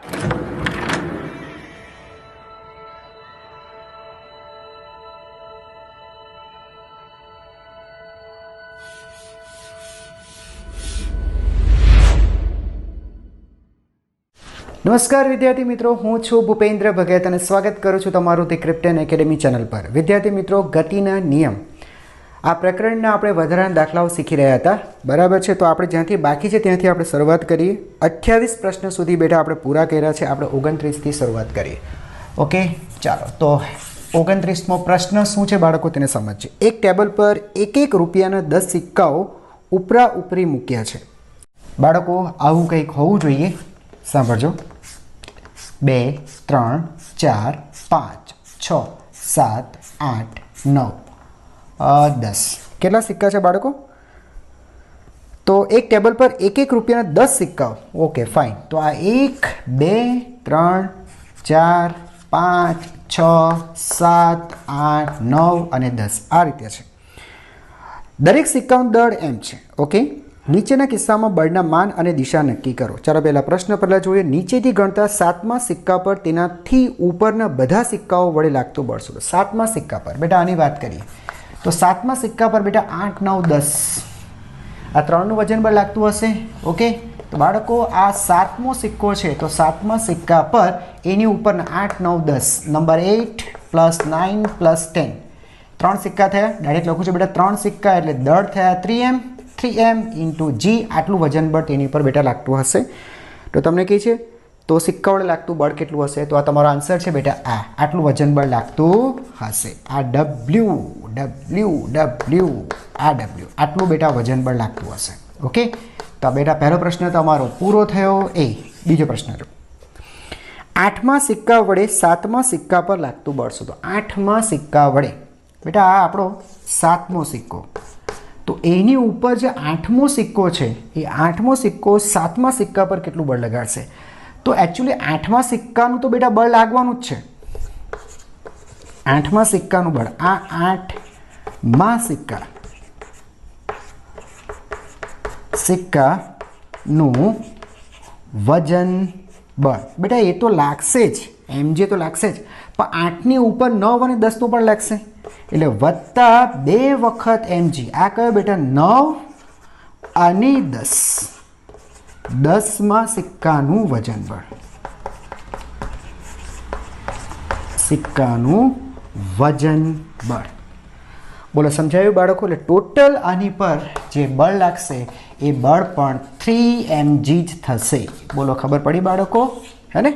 નમસ્કાર વિદ્યાર્થી મિત્રો, હું છું ભૂપેન્દ્ર ભગત અને સ્વાગત કરું છું તમારું ધી ક્રિપ્ટન એકેડમી ચેનલ પર. વિદ્યાર્થી મિત્રો, ગતિના નિયમ આ પ્રકરણના આપણે વધારાના દાખલાઓ શીખી રહ્યા હતા, બરાબર છે? તો આપણે જ્યાંથી બાકી છે ત્યાંથી આપણે શરૂઆત કરીએ. 28 પ્રશ્ન સુધી બેટા આપણે પૂરા કર્યા છે. આપણે 29થી શરૂઆત કરીએ. ઓકે, ચાલો. તો 29મો પ્રશ્ન શું છે બાળકો, તેને સમજીએ. એક ટેબલ પર એક રૂપિયાના 10 સિક્કાઓ ઉપરા ઉપરી મૂક્યા છે. બાળકો, આવું કંઈક હોવું જોઈએ. સાંભળજો. 2, 3, 4, 5, 6, 7, 8, 9, 10. કેટલા સિક્કા છે બાળકો? તો એક ટેબલ પર એક રૂપિયાના 10 સિક્કાઓ. Okay, fine. તો આ 1, 2, 3, 4, 5, 6, 7, 8, 9 અને 10 આ રીતે છે. દરેક સિક્કાનું દળ એમ છે. ઓકે, નીચેના કિસ્સામાં બળના માન અને દિશા નક્કી કરો. ચાલો પહેલા પ્રશ્ન પહેલા જોઈએ. નીચેથી ગણતા 7મા સિક્કા પર તેનાથી ઉપરના બધા સિક્કાઓ વડે લાગતું બળ શોધો. 7મા સિક્કા પર બેટા આની વાત કરીએ તો 7મા સિક્કા પર બેટા 8, 9, 10 આ ત્રણનું વજન બળ લાગતું હશે. ઓકે, તો બાળકો આ 7મો સિક્કો છે તો 7મા સિક્કા પર એની ઉપરના 8, 9, 10 નંબર 8 + 9 + 10 3 સિક્કા થયા. ડાયરેક્ટ લખું છું બેટા 3 સિક્કા એટલે દળ થયા 3m × g. આટલું વજન બળ તેની ઉપર બેટા લાગતું હશે. તો તમને કહે છે તો સિક્કા વડે લાગતું બળ કેટલું હશે? તો આ તમારો આન્સર છે બેટા આ. આટલું વજન બળ લાગતું હશે. આ W આટલું બેટા વજન બળ લાગતું હશે. ઓકે, તો બેટા પહેલો પ્રશ્ન તમારો પૂરો થયો. બીજો પ્રશ્ન જો. 8મા સિક્કા વડે 7મા સિક્કા પર લાગતું બળ શોધો. 8મા સિક્કા વડે બેટા આ આપણો 7મો સિક્કો, તો એની ઉપર જે 8મો સિક્કો છે એ 8મો સિક્કો 7મા સિક્કા પર કેટલું બળ લગાડશે? તો એકચ્યુઅલી 8મા સિક્કાનું તો બેટા બળ લાગવાનું જ છે. 8મા સિક્કાનું બળ, આ 8મા સિક્કાનું વજન બળ બેટા એ તો લાગશે જ, mg તો લાગશે જ, પણ 8ની ઉપર 9 અને 10નું પણ લાગશે એટલે વત્તા 2 વખત mg. આ કયો બેટા 9 અને 10. 10મા સિક્કાનું વજન બળ, સિક્કાનું વજન બળ. બોલો, સમજાયું બાળકો? એટલે ટોટલ આની પર જે બળ લાગશે એ બળ પણ 3mg જ થશે. બોલો, ખબર પડી બાળકો? હે ને?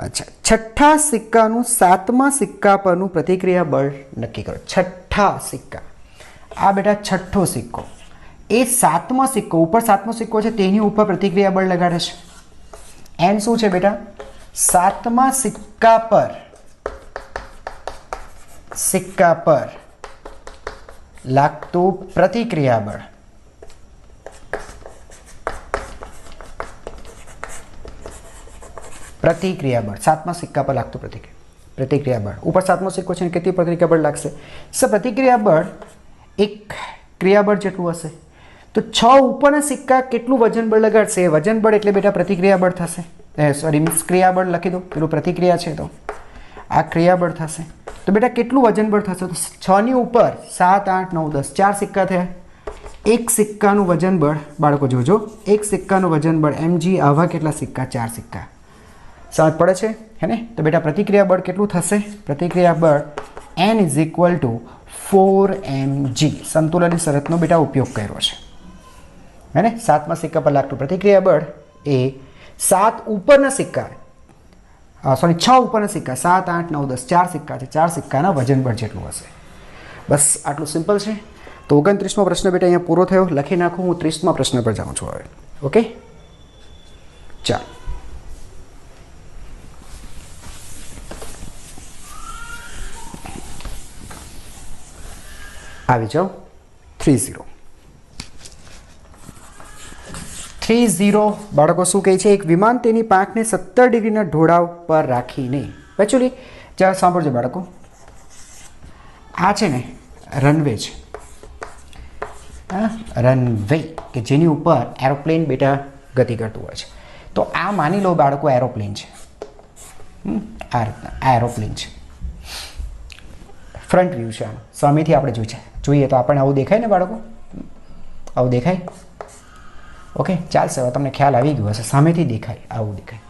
અચ્છા, છઠ્ઠા સિક્કાનું 7મા સિક્કા પરનું પ્રતિક્રિયા બળ નક્કી કરો. છઠ્ઠા સિક્કા, આ બેટા છઠ્ઠો સિક્કો, એ 7મા સિક્કો ઉપર 7મો સિક્કો છે તેની ઉપર પ્રતિક્રિયા બળ લગાડે છે. એન શું છે બેટા? 7મા સિક્કા પર લાગતું પ્રતિક્રિયા બળ. પ્રતિક્રિયા બળ 7મા સિક્કા પર લાગતું પ્રતિક્રિયા બળ. ઉપર 7મો સિક્કો છે કેટલી પ્રતિક્રિયા બળ લાગશે? સર, પ્રતિક્રિયા બળ એક ક્રિયાબળ જેટલું હશે. તો 6 ઉપરના સિક્કા કેટલું વજન બળ લગાડશે? વજન બળ એટલે બેટા પ્રતિક્રિયા બળ થશે. સોરી, ક્રિયાબળ લખી દો, પેલું પ્રતિક્રિયા છે તો આ ક્રિયાબળ થશે. તો બેટા કેટલું વજન બળ થશે? તો 6ની ઉપર 7, 8, 9, 10 4 સિક્કા થયા. એક સિક્કાનું વજન બળ બાળકો જોજો, એક સિક્કાનું વજન બળ mg. આવા કેટલા સિક્કા? 4 સિક્કા. સમજ પડે છે? હે ને? તો બેટા પ્રતિક્રિયા બળ કેટલું થશે? પ્રતિક્રિયા બળ n = 4mg. સંતુલનની શરતનો બેટા ઉપયોગ કર્યો છે. હે ને? 7મા સિક્કા પર લાગતું પ્રતિક્રિયા બળ એ 7 ઉપરના સિક્કા, સોરી 6 ઉપરના સિક્કા 7, 8, 9, 10 4 સિક્કા છે, 4 સિક્કાના વજન બળ જેટલું હશે. બસ આટલું સિમ્પલ છે. તો 29મો પ્રશ્ન બેટા અહીંયા પૂરો થયો. લખી નાખું. હું 30મા પ્રશ્ન પર જાઉં છું હવે. ઓકે, ચાલો આવી જાઓ. 30 બાળકો શું કહે છે? એક વિમાન તેની પાંખને 70 ડિગ્રીના ઢોળાવ પર રાખીને, એકચ્યુઅલી ચાલો સાંભળજો બાળકો, આ છે ને રનવે છે. રનવે કે જેની ઉપર એરોપ્લેન બેટા ગતિ કરતું હોય છે. તો આ માની લો બાળકો એરોપ્લેન છે, આ રીતના આ એરોપ્લેન છે, ફ્રન્ટ વ્યૂ છે, આમ સામેથી આપણે જોઈએ તો આપણને આવું દેખાય ને બાળકો, આવું દેખાય? ઓકે, ચાલશે, હવે તમને ખ્યાલ આવી ગયો હશે, સામેથી દેખાય, આવું દેખાય,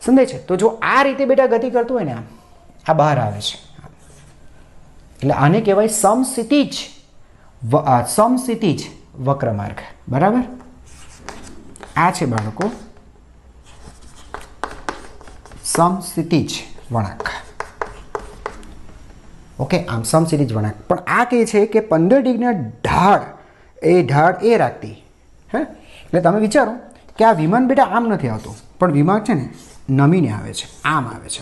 સમજાય છે? તો જો આ રીતે બેટા ગતિ કરતું હોય ને, આમ આ બહાર આવે છે, એટલે આને કહેવાય સમક્ષિતિજ વક્રમાર્ગ. બરાબર? આ છે બાળકો સમક્ષિતિજ વળાંક. ઓકે, આમ સમક્ષિતિજ વળાંક. પણ આ કહે છે કે 15 ડિગ્રીના ઢાળ એ રાખતી. હે, એટલે તમે વિચારો કે આ વિમાન બેટા આમ નથી આવતું, પણ વિમાન છે ને નમીને આવે છે, આમ આવે છે,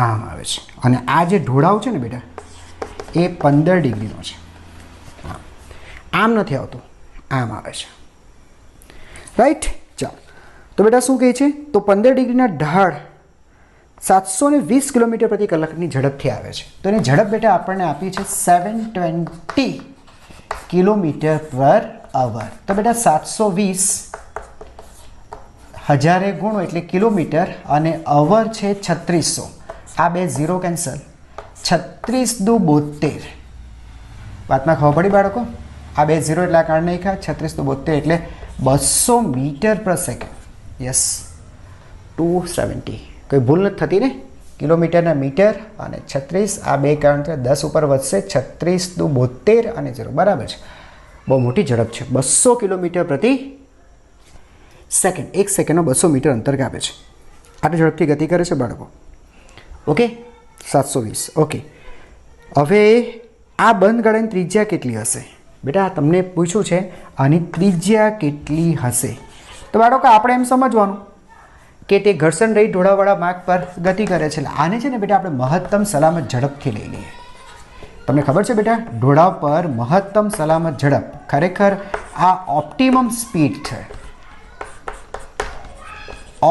આમ આવે છે. અને આ જે ઢોળાવ છે ને બેટા એ 15 ડિગ્રીનો છે, આમ નથી આવતું, આમ આવે છે. રાઈટ? ચાલો, તો બેટા શું કહે છે? તો 15 ડિગ્રીના ઢાળ 720 કિલોમીટર પ્રતિ કલાકની ઝડપથી આવે છે. તો એની ઝડપ બેટા આપણને આપી છે 720 કિલોમીટર પર અવર. તો બેટા 720 હજારે ગુણો એટલે કિલોમીટર, અને અવર છે 3600. આ બે 0 કેન્સલ, 36 દુ 72. વાતમાં ખબર પડી બાળકો? આ બે 0 એટલે આ કાઢ નાખ્યા, 36 દુ 72 એટલે 200 મીટર પર સેકન્ડ. યસ, 270. કોઈ ભૂલ નથી થતી ને? કિલોમીટરના મીટર અને 36, આ બે કારણ છે, 10 ઉપર વધશે, 36 દુ 72 અને 0. બરાબર છે? બહુ મોટી ઝડપ છે, 200 કિલોમીટર પ્રતિ સેકન્ડ. 1 સેકન્ડનો 200 મીટર અંતર કાપે છે. આટલી ઝડપથી ગતિ કરે છે બાળકો. ઓકે, 720. ઓકે, હવે આ બંધ ગાળાની ત્રિજ્યા કેટલી હશે? બેટા તમને પૂછ્યું છે આની ત્રિજ્યા કેટલી હશે. તો બાળકો આપણે એમ સમજવાનું કે તે ઘર્ષણ રહિત ઢોળાવવાળા માર્ગ પર ગતિ કરે છે. આને છે ને બેટા આપણે મહત્તમ સલામત ઝડપથી લઈ લઈએ. તમને ખબર છે બેટા, ઢોળાવ પર મહત્તમ સલામત ઝડપ ખરેખર આ ઓપ્ટિમમ સ્પીડ છે.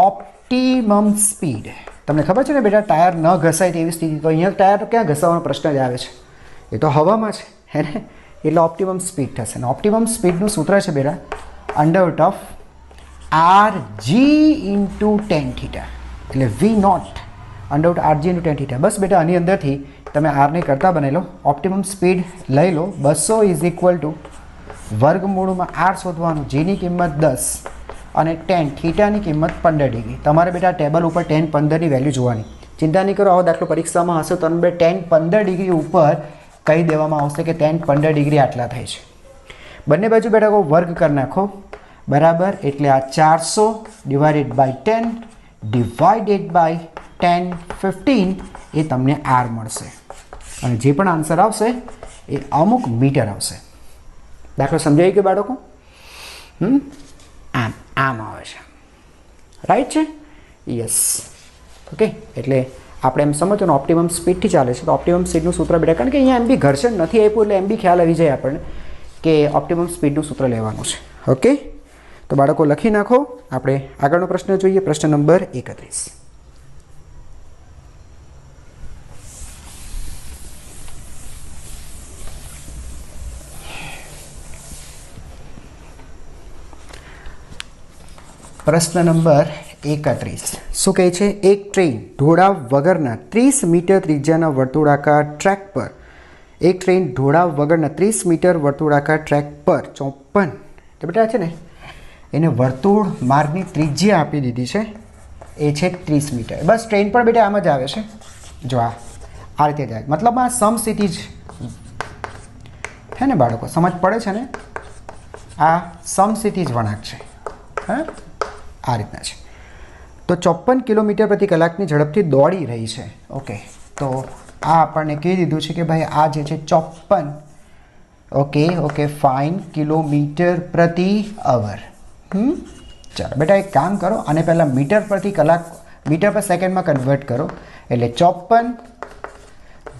ઓપ્ટિમમ સ્પીડ તમને ખબર છે ને બેટા, ટાયર ન ઘસાય તેવી સ્થિતિ. તો અહીંયા ટાયર ક્યાં ઘસાવાનો પ્રશ્ન જ આવે છે? એ તો હવામાં છે, હે ને? એટલે ઓપ્ટિમમ સ્પીડ થશે. અને ઓપ્ટિમમ સ્પીડનું સૂત્ર છે બેટા under root of RG into tan theta, એટલે V0 under root RG into tan theta. બસ બેટા આની અંદરથી તમે આરને કરતા બનાવી લો, ઓપ્ટિમમ સ્પીડ લઈ લો. 200 ઇઝ ઇક્વલ ટુ વર્ગમૂળમાં R શોધવાનું, Gની કિંમત 10 અને ટેન થીટાની કિંમત 15 ડિગ્રી. તમારે બેટા ટેબલ ઉપર 10, 15ની વેલ્યુ જોવાની. ચિંતા નહીં કરો, આવો દાખલો પરીક્ષામાં હશે તો તમે 10, 15 ડિગ્રી ઉપર કહી દેવામાં આવશે કે 10, 15 ડિગ્રી આટલા થાય છે. બંને બાજુ બેટા વર્ગ કરી નાખો. બરાબર? એટલે આ 400 ડિવાઇડેડ બાય 10 ડિવાઇડેડ બાય 10, 15 એ તમને R મળશે. અને જે પણ આન્સર આવશે એ અમુક મીટર આવશે. દાખલો સમજાઈ ગયો બાળકો? આમ આવે છે. રાઈટ છે? યસ. ઓકે, એટલે આપણે એમ સમજો ને ઓપ્ટિમમ સ્પીડથી ચાલે છે. તો ઓપ્ટિમમ સ્પીડનું સૂત્ર બેટા, કારણ કે અહીંયા એમ બી ઘર્ષણ નથી આપ્યું એટલે એમ બી ખ્યાલ આવી જાય આપણને કે ઓપ્ટિમમ સ્પીડનું સૂત્ર લેવાનું છે. ઓકે, તો બાળકો લખી નાખો. આપણે આગળનો પ્રશ્ન જોઈએ, પ્રશ્ન નંબર 31. પ્રશ્ન નંબર 31 શું કહે છે? એક ટ્રેન ઢોળાવ વગરના 30 મીટર ત્રિજ્યાના વર્તુળાકાર ટ્રેક પર, એક ટ્રેન ઢોળાવ વગરના 30 મીટર વર્તુળાકાર ટ્રેક પર 54, તો બેટા છે ને એને વર્તુળ માર્ગની ત્રિજ્યા આપી દીધી છે, એ છે 30 મીટર. બસ ટ્રેન પણ બેટા આમ જ આવે છે, જો આ રીતે જાય. મતલબ આ સમક્ષિતિજ હે ને બાળકો, સમજ પડે છે ને? આ સમક્ષિતિજ વળાંક છે. હા, આ રીતના છે. તો 54 કિલોમીટર પ્રતિ કલાકની ઝડપથી દોડી રહી છે. ઓકે, તો આ આપણને કહી દીધું છે કે ભાઈ આ જે છે 54 ઓકે ફાઇન કિલોમીટર પ્રતિ અવર. ચાલો બેટા એક કામ કરો, આને પહેલાં મીટર પ્રતિ કલાક, મીટર પર સેકન્ડમાં કન્વર્ટ કરો. એટલે 54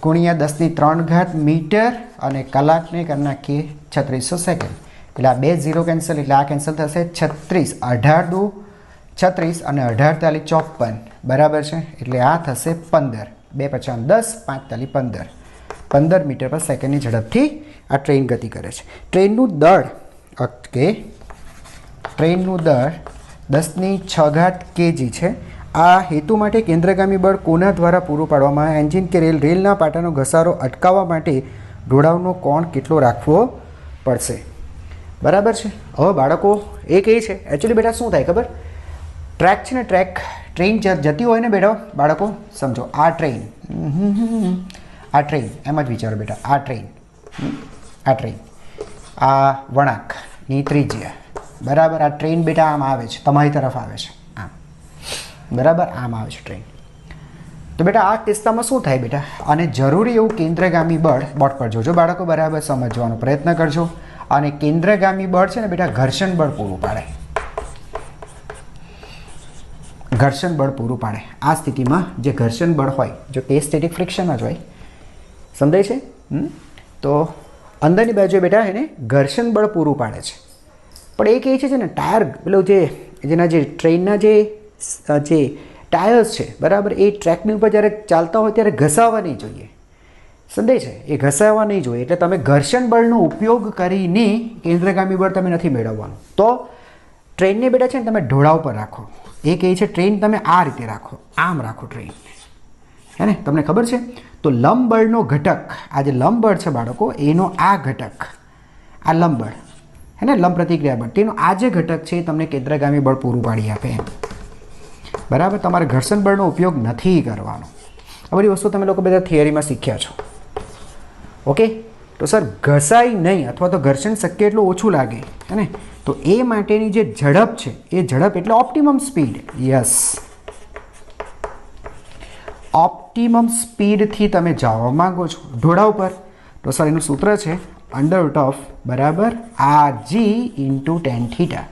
ગુણ્યા 10³ મીટર અને કલાકને કરી નાખીએ 3600 સેકન્ડ. એટલે આ બે 0 કેન્સલ, એટલે આ કેન્સલ થશે. 36, 18 દુ 36 અને 18 તાલી 54. બરાબર છે? એટલે આ થશે 15. 2 × 10, 5 તાલી 15. 15 મીટર પર સેકન્ડની ઝડપથી આ ટ્રેન ગતિ કરે છે. ટ્રેનનું દળ, ઓકે, ટ્રેનનું દળ 10⁶ kg છે। આ હેતુ માટે કેન્દ્રગામી બળ કોના દ્વારા પૂરું પાડવામાં આવે? એન્જિન કે રેલના પાટાનો ઘસારો અટકાવવા માટે ઢોળાવનો કોણ કેટલો રાખવો પડશે? બરાબર છે। હવે બાળકો એ કહે છે એકચ્યુઅલી બેટા શું થાય ખબર? ટ્રેક છે ને, ટ્રેન જતી હોય ને બેટા બાળકો સમજો, આ ટ્રેન એમ જ વિચારો બેટા, આ ટ્રેન આ વળાંકની ત્રિજ્યા, બરાબર। આ ટ્રેન બેટા આમ આવે છે, તમારી તરફ આવે છે, આમ, બરાબર, આમ આવે છે ટ્રેન। તો બેટા આ કિસ્સામાં શું થાય બેટા? અને જરૂરી એવું કેન્દ્રગામી બળ, બોર્ડ પર જોજો બાળકો, બરાબર સમજવાનો પ્રયત્ન કરજો। અને કેન્દ્રગામી બળ છે ને બેટા ઘર્ષણ બળ પૂરું પાડે, ઘર્ષણ બળ પૂરું પાડે। આ સ્થિતિમાં જે ઘર્ષણ બળ હોય, જો કે સ્ટેટિક ફ્રિક્શન જ હોય, સમજાય છે? તો અંદરની બાજુએ બેટા એને ઘર્ષણ બળ પૂરું પાડે છે। પણ એ કહે છે ને ટાયર, પેલું જેના જે ટ્રેનના જે ટાયર્સ છે, બરાબર, એ ટ્રેકની ઉપર જ્યારે ચાલતા હોય ત્યારે ઘસાવા નહીં જોઈએ, સમજાય છે? એ ઘસાવા નહીં જોઈએ, એટલે તમે ઘર્ષણ બળનો ઉપયોગ કરીને કેન્દ્રગામી બળ તમે નથી મેળવવાનું। તો ટ્રેનને બેટા છે ને તમે ઢોળાવ પર રાખો। એ કહે છે ટ્રેન તમે આ રીતે રાખો, આમ રાખો ટ્રેન, હે ને? તમને ખબર છે? તો લંબ બળનો ઘટક, આ જે લંબ બળ છે બાળકો, એનો આ ઘટક, આ લંબ બળ, હે ને, લંબ પ્રતિક્રિયા બળ, તેનો આ જે ઘટક છે એ તમને કેન્દ્રગામી બળ પૂરું પાડી આપે, બરાબર। તમારે ઘર્ષણ બળનો ઉપયોગ નથી કરવાનો। આ બધી વસ્તુ તમે લોકો બધા થિયરીમાં શીખ્યા છો, ઓકે? તો સર ઘસાય નહીં અથવા તો ઘર્ષણ શક્ય એટલું ઓછું લાગે, હે ને? તો એ માટેની જે ઝડપ છે, એ ઝડપ એટલે ઓપ્ટિમમ સ્પીડ, યસ, ઓપ્ટિમમ સ્પીડથી તમે જવા માંગો છો ઢોળાવ પર, તો સર એનું સૂત્ર છે √, બરાબર, rg × tan θ।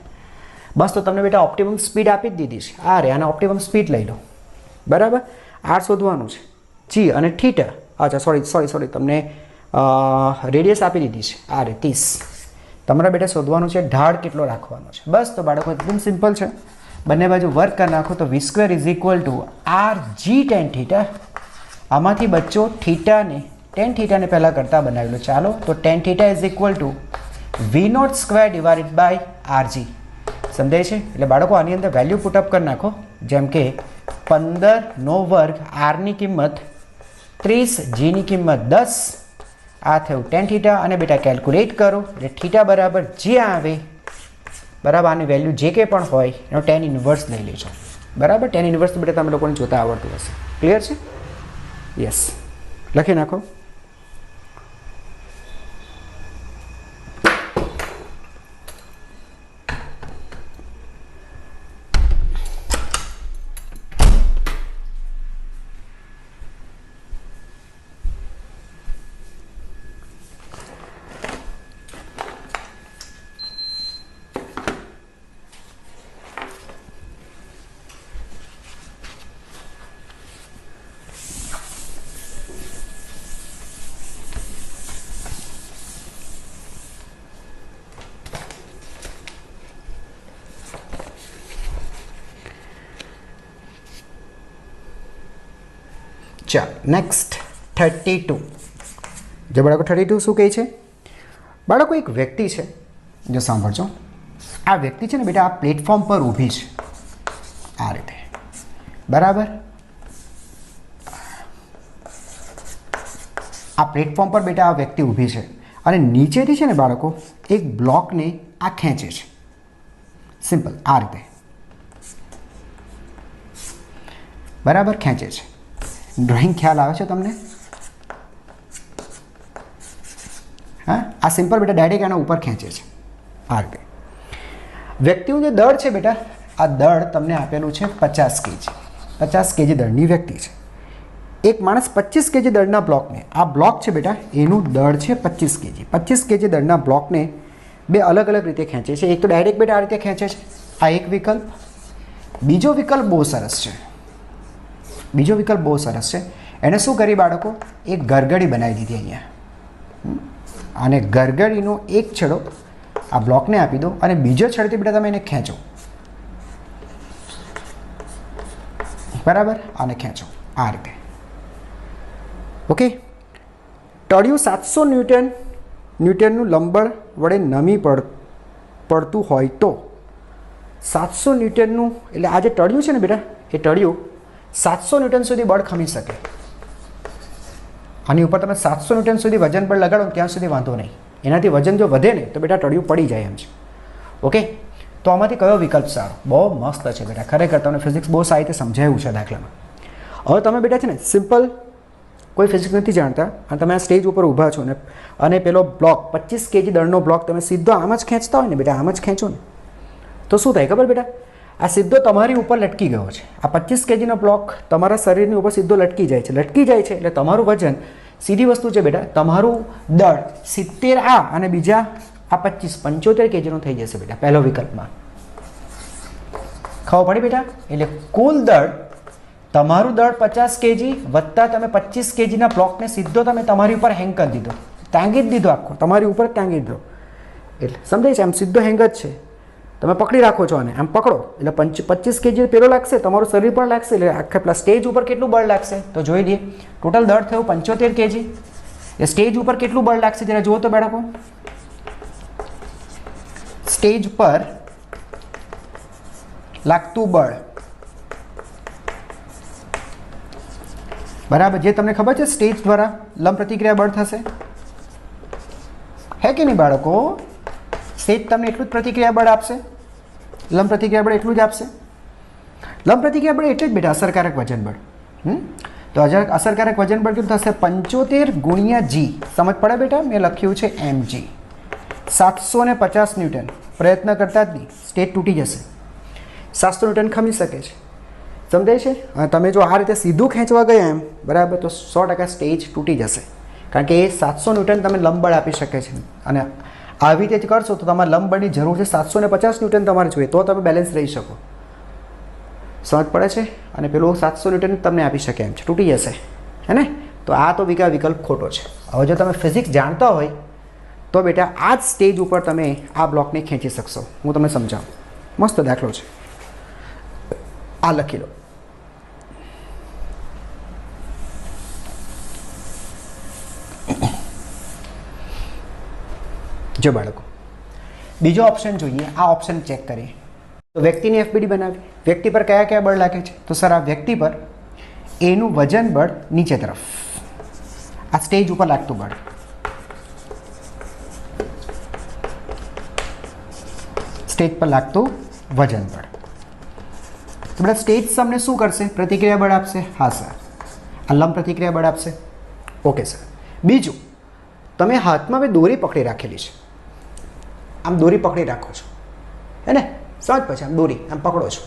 બસ, તો તમને બેટા ઓપ્ટિમમ સ્પીડ આપી જ દીધી છે, આ રે, આને ઓપ્ટિમમ સ્પીડ લઈ લો, બરાબર। આર શોધવાનું છે, જી અને θ, અચ્છા સોરી તમને રેડિયસ આપી દીધી છે, આ રે 30। તમારા બેટા શોધવાનું છે ઢાળ કેટલો રાખવાનો છે। બસ, તો બાળકો એકદમ સિમ્પલ છે, બંને બાજુ વર્ક કરી નાખો તો v² = rg tan θ। આમાંથી બચ્ચો થીટાને, tan θને પહેલાં કરતાં બનાવેલો, ચાલો તો tan θ = v02 / rg, સમજાય છે? એટલે બાળકો આની અંદર વેલ્યુ પુટઅપ કરી નાખો, જેમ કે 15/2, આરની કિંમત 30, જીની કિંમત 10, આ થયું tan θ, અને બેટા કેલ્ક્યુલેટ કરો એટલે θ બરાબર જે આવે, બરાબર, આની વેલ્યુ જે કંઈ પણ હોય એનો tan ઇન્વર્સ લઈ લેજો, બરાબર। tan ઇન્વર્સ તો બેટા તમે લોકોને જોતા આવડતું હશે, ક્લિયર છે? યસ, લખી નાખો। ચાલો નેક્સ્ટ 32, જો બાળકો 32 શું કહે છે? બાળકો એક વ્યક્તિ છે, જો સાંભળજો, આ વ્યક્તિ છે ને બેટા આ પ્લેટફોર્મ પર ઊભી છે, આ રીતે, બરાબર। આ પ્લેટફોર્મ પર બેટા આ વ્યક્તિ ઊભી છે અને નીચેથી છે ને બાળકો એક બ્લોકને આ ખેંચે છે, સિમ્પલ, આ રીતે, બરાબર, ખેંચે છે। ડ્રોઈંગ ખ્યાલ આવે છે તમને? હા, આ સિમ્પલ બેટા ડાયરેક્ટ આના ઉપર ખેંચે છે, આ રીતે। વ્યક્તિનું જે દળ છે બેટા, આ દળ તમને આપેલું છે 50 kg, 50 kg દળની વ્યક્તિ છે। એક માણસ 25 kg દળના બ્લોકને, આ બ્લોક છે બેટા એનું દળ છે 25 kg, 25 kg દળના બ્લોકને બે અલગ અલગ રીતે ખેંચે છે। એક તો ડાયરેક્ટ બેટા આ રીતે ખેંચે છે, આ એક વિકલ્પ। બીજો વિકલ્પ બહુ સરસ છે, બીજો વિકલ્પ બહુ સરસ છે, એને શું કરી બાળકો? એક ગરગડી બનાવી દીધી અહીંયા, અને ગરગડીનો એક છેડો આ બ્લોકને આપી દો અને બીજો છેડથી બેટા તમે એને ખેંચો, બરાબર, આને ખેંચો આ રીતે, ઓકે। તળિયું 700 ન્યૂટનનું લંબબળ વડે નમી પડતું હોય તો 700 ન્યૂટનનું, એટલે આ જે તળિયું છે ને બેટા, એ તળિયું 700 ન્યૂટન સુધી બળ ખમી શકે. આની ઉપર તમે 700 ન્યૂટન સુધી વજન બળ લગાડો ત્યાં સુધી વાંધો નહીં. એનાથી વજન જો વધે ને તો બેટા તળિયું પડી જાય એમ છે. ઓકે, તો આમાંથી કયો વિકલ્પ સારો? બહુ મસ્ત છે બેટા, ખરેખર તમને ફિઝિક્સ બહુ સારી રીતે સમજાયું છે દાખલામાં. હવે તમે બેટા છે ને સિમ્પલ કોઈ ફિઝિક્સ નથી જાણતા અને તમે આ સ્ટેજ ઉપર ઊભા છો ને અને પેલો બ્લોક 25 kg દળનો બ્લોક તમે સીધો આમ જ ખેંચતા હોય ને બેટા, આમ જ ખેંચો ને તો શું થાય ખબર બેટા? આ સીધો તમારી ઉપર લટકી ગયો છે. આ 25 kgનો બ્લોક તમારા શરીરની ઉપર સીધો લટકી જાય છે. લટકી જાય છે એટલે તમારું વજન, સીધી વસ્તુ છે બેટા, તમારું દળ 70 આ અને બીજા આ 75 kgનો થઈ જશે બેટા પહેલો વિકલ્પમાં. ખબર પડી બેટા? એટલે કુલ દળ, તમારું દળ 50 kg વત્તા તમે 25 kgના બ્લોકને સીધો તમે તમારી ઉપર હેંગ કરી દીધો, ટાંગી જ દીધો, આખો તમારી ઉપર ટાંગી દીધો. એટલે સમજાય છે? આમ સીધો હેંગ જ છે, તમે પકડી રાખો છો અને આમ પકડો એટલે 25 kg પેલો લાગશે, તમારું શરીર પણ લાગશે. એટલે આખા પેલા સ્ટેજ ઉપર કેટલું બળ લાગશે તો જોઈ લઈએ. ટોટલ દળ થયું 75 kg. એ સ્ટેજ ઉપર કેટલું બળ લાગશે જરા જુઓ તો બાળકો. સ્ટેજ પર લાગતું બળ, બરાબર, જે તમને ખબર છે સ્ટેજ દ્વારા લંબ પ્રતિક્રિયા બળ થશે, હે કે નહીં બાળકો? સ્ટેજ તમને એટલું જ પ્રતિક્રિયા બળ આપશે, લંબ પ્રતિક્રિયા બળ એટલું જ આપશે. લંબ પ્રતિક્રિયા બળ એટલે જ બેટા અસરકારક વજન બળ. તો અસરકારક વજન બળ કેટલું થશે? 75 ગુણ્યા g. સમજ પડે બેટા? મેં લખ્યું છે mg. 750 ન્યૂટન. પ્રયત્ન કરતા જ નહીં, સ્ટેજ તૂટી જશે. 700 ન્યૂટન ખમી શકે છે. સમજાય છે? તમે જો આ રીતે સીધું ખેંચવા ગયા એમ, બરાબર, તો 100% સ્ટેજ તૂટી જશે. કારણ કે એ 700 ન્યૂટન તમે લંબ બળ આપી શકે છે અને આવી રીતે કરશો તો તમારે લંબ બળની જરૂર છે 750 ન્યૂટન તમારે જોઈએ તો તમે બેલેન્સ રહી શકો. સમજ પડે છે? અને પેલું 700 ન્યૂટન તમને આપી શકે એમ છે, તૂટી જશે, હે ને? તો આ તો વિકલ્પ ખોટો છે. હવે જો તમે ફિઝિક્સ જાણતા હોય તો બેટા આ જ સ્ટેજ ઉપર તમે આ બ્લોકને ખેંચી શકશો. હું તમને સમજાવું. મસ્ત દાખલો છે, આ લખી લો. જો બાળકો, બીજો ઓપ્શન જોઈએ. આ ઓપ્શન ચેક કરીએ તો વ્યક્તિની એફબીડી બનાવી. વ્યક્તિ પર કયા કયા બળ લાગે છે? તો સર આ વ્યક્તિ પર એનું વજન બળ નીચે તરફ, આ સ્ટેજ ઉપર લાગતું બળ, સ્ટેજ પર લાગતું વજન બળ. તો બધા સ્ટેજ તમને શું કરશે? પ્રતિક્રિયા બળ આપશે. હા સર, આ લંબ પ્રતિક્રિયા બળ આપશે. Okay sir. બીજું, તમે હાથમાં હવે દોરી પકડી રાખેલી છે, આમ દોરી પકડી રાખો છો, હે ને? સમજ પછી આમ દોરી આમ પકડો છો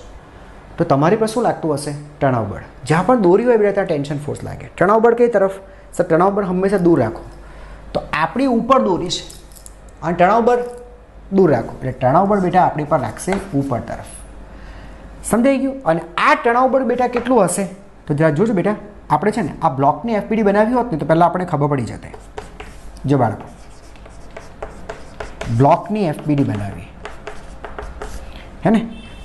તો તમારી પર શું લાગતું હશે? તણાવ બળ. જ્યાં પણ દોરી હોય ત્યાં ટેન્શન ફોર્સ લાગે. તણાવ બળ કઈ તરફ? સર તણાવ બળ હંમેશા દૂર રાખો. તો આપણી ઉપર દોરી છે અને તણાવ બળ દૂર રાખો એટલે તણાવ બળ બેટા આપણી પર લાગશે ઉપર તરફ. સમજાઈ ગયું? અને આ તણાવ બળ બેટા કેટલું હશે તો જરા જોજો બેટા. આપણે છે ને આ બ્લોકની એફપીડી બનાવી હોત ને તો પહેલાં આપણે ખબર પડી જતે. જો બાળકો, બ્લોકની એફબીડી બનાવી, હે ને?